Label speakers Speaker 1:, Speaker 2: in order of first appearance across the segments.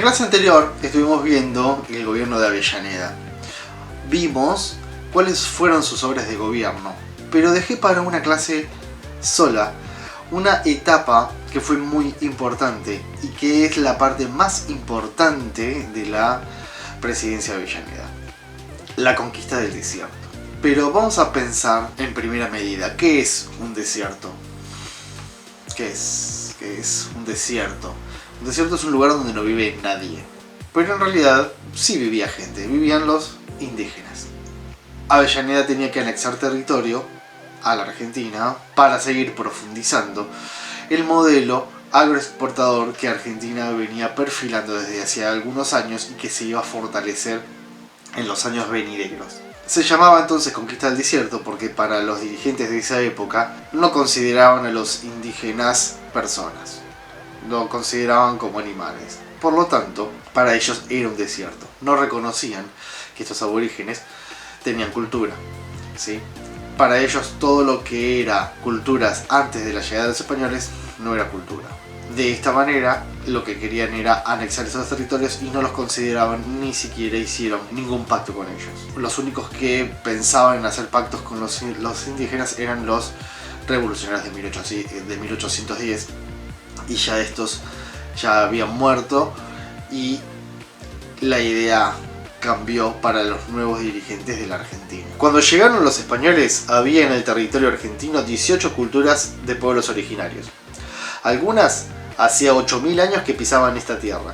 Speaker 1: clase anterior estuvimos viendo el gobierno de Avellaneda. Vimos cuáles fueron sus obras de gobierno, pero dejé para una clase sola una etapa que fue muy importante y que es la parte más importante de la presidencia de Avellaneda: la conquista del desierto. Pero vamos a pensar en primera medida, ¿qué es un desierto? ¿Qué es un desierto? Un desierto es un lugar donde no vive nadie, pero en realidad sí vivía gente, vivían los indígenas. Avellaneda tenía que anexar territorio a la Argentina para seguir profundizando el modelo agroexportador que Argentina venía perfilando desde hacía algunos años y que se iba a fortalecer en los años venideros. Se llamaba entonces conquista del desierto porque para los dirigentes de esa época no consideraban a los indígenas personas, lo consideraban como animales. Por lo tanto, para ellos era un desierto. No reconocían que estos aborígenes tenían cultura, ¿sí? Para ellos todo lo que era culturas antes de la llegada de los españoles no era cultura. De esta manera lo que querían era anexar esos territorios y no los consideraban, ni siquiera hicieron ningún pacto con ellos. Los únicos que pensaban en hacer pactos con los indígenas eran los revolucionarios de 1810, y ya estos ya habían muerto y la idea cambió para los nuevos dirigentes de la Argentina. Cuando llegaron los españoles había en el territorio argentino 18 culturas de pueblos originarios. Algunas hacía 8000 años que pisaban esta tierra.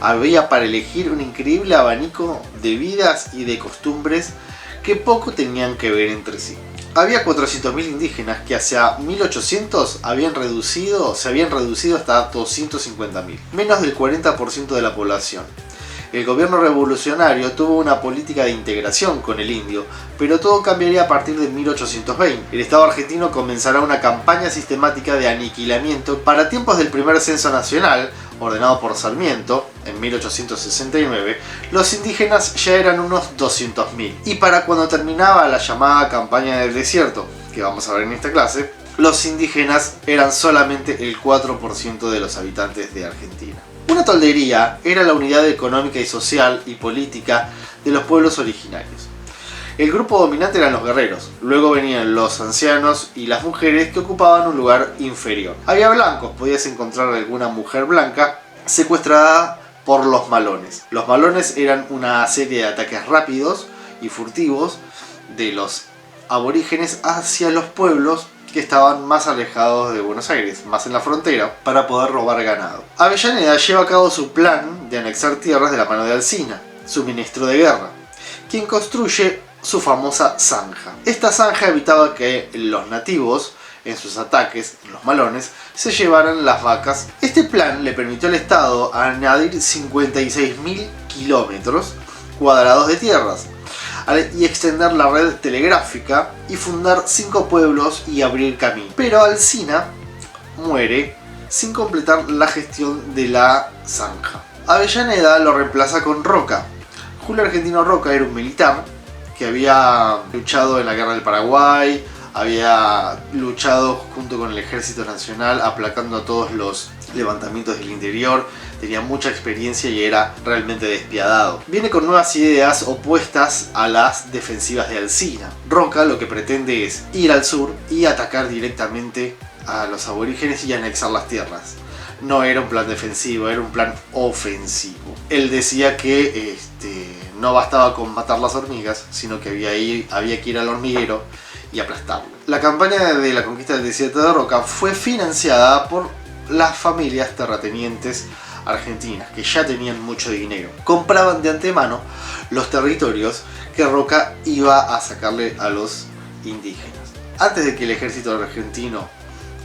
Speaker 1: Había para elegir un increíble abanico de vidas y de costumbres que poco tenían que ver entre sí. Había 400.000 indígenas que hacia 1800 se habían reducido hasta 250.000, menos del 40% de la población. El gobierno revolucionario tuvo una política de integración con el indio, pero todo cambiaría a partir de 1820. El Estado argentino comenzará una campaña sistemática de aniquilamiento. Para tiempos del primer censo nacional, ordenado por Sarmiento, en 1869, los indígenas ya eran unos 200.000. Y para cuando terminaba la llamada campaña del desierto, que vamos a ver en esta clase, los indígenas eran solamente el 4% de los habitantes de Argentina. Una toldería era la unidad económica y social y política de los pueblos originarios. El grupo dominante eran los guerreros, luego venían los ancianos y las mujeres que ocupaban un lugar inferior. Había blancos, podías encontrar alguna mujer blanca secuestrada por los malones. Los malones eran una serie de ataques rápidos y furtivos de los aborígenes hacia los pueblos que estaban más alejados de Buenos Aires, más en la frontera, para poder robar ganado. Avellaneda lleva a cabo su plan de anexar tierras de la mano de Alsina, su ministro de guerra, quien construye su famosa zanja. Esta zanja evitaba que los nativos, en sus ataques, los malones, se llevaran las vacas. Este plan le permitió al Estado añadir 56.000 kilómetros cuadrados de tierras y extender la red telegráfica y fundar 5 pueblos y abrir camino. Pero Alsina muere sin completar la gestión de la zanja. Avellaneda lo reemplaza con Roca. Julio Argentino Roca era un militar que había luchado en la guerra del Paraguay, había luchado junto con el Ejército Nacional aplacando a todos los levantamientos del interior, tenía mucha experiencia y era realmente despiadado. Viene con nuevas ideas opuestas a las defensivas de Alsina. Roca lo que pretende es ir al sur y atacar directamente a los aborígenes y anexar las tierras. No era un plan defensivo, era un plan ofensivo. Él decía que no bastaba con matar las hormigas, sino que había que ir al hormiguero y aplastarlo. La campaña de la conquista del desierto de Roca fue financiada por las familias terratenientes argentinas, que ya tenían mucho dinero. Compraban de antemano los territorios que Roca iba a sacarle a los indígenas. Antes de que el ejército argentino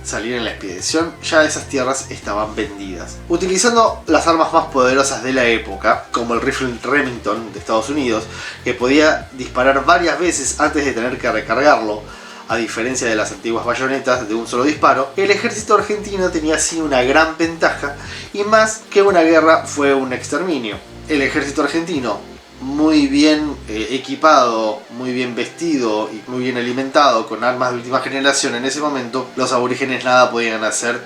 Speaker 1: saliera en la expedición, ya esas tierras estaban vendidas. Utilizando las armas más poderosas de la época, como el rifle Remington de Estados Unidos, que podía disparar varias veces antes de tener que recargarlo, a diferencia de las antiguas bayonetas de un solo disparo, el ejército argentino tenía así una gran ventaja, y más que una guerra fue un exterminio. El ejército argentino, muy bien equipado, muy bien vestido y muy bien alimentado con armas de última generación en ese momento, los aborígenes nada podían hacer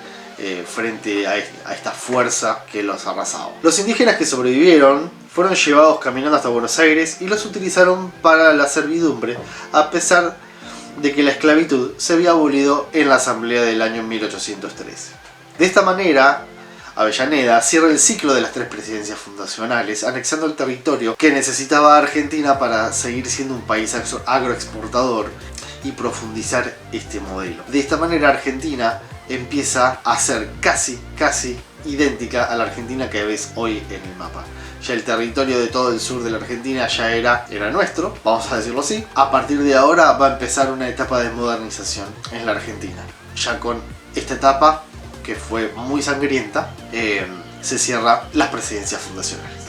Speaker 1: frente a esta fuerza que los arrasaba. Los indígenas que sobrevivieron fueron llevados caminando hasta Buenos Aires y los utilizaron para la servidumbre, a pesar de que la esclavitud se había abolido en la Asamblea del año 1813. De esta manera, Avellaneda cierra el ciclo de las 3 presidencias fundacionales, anexando el territorio que necesitaba Argentina para seguir siendo un país agroexportador y profundizar este modelo. De esta manera, Argentina empieza a ser casi idéntica a la Argentina que ves hoy en el mapa. Ya el territorio de todo el sur de la Argentina ya era nuestro, vamos a decirlo así. A partir de ahora va a empezar una etapa de modernización en la Argentina. Ya con esta etapa, que fue muy sangrienta, se cierran las presidencias fundacionales.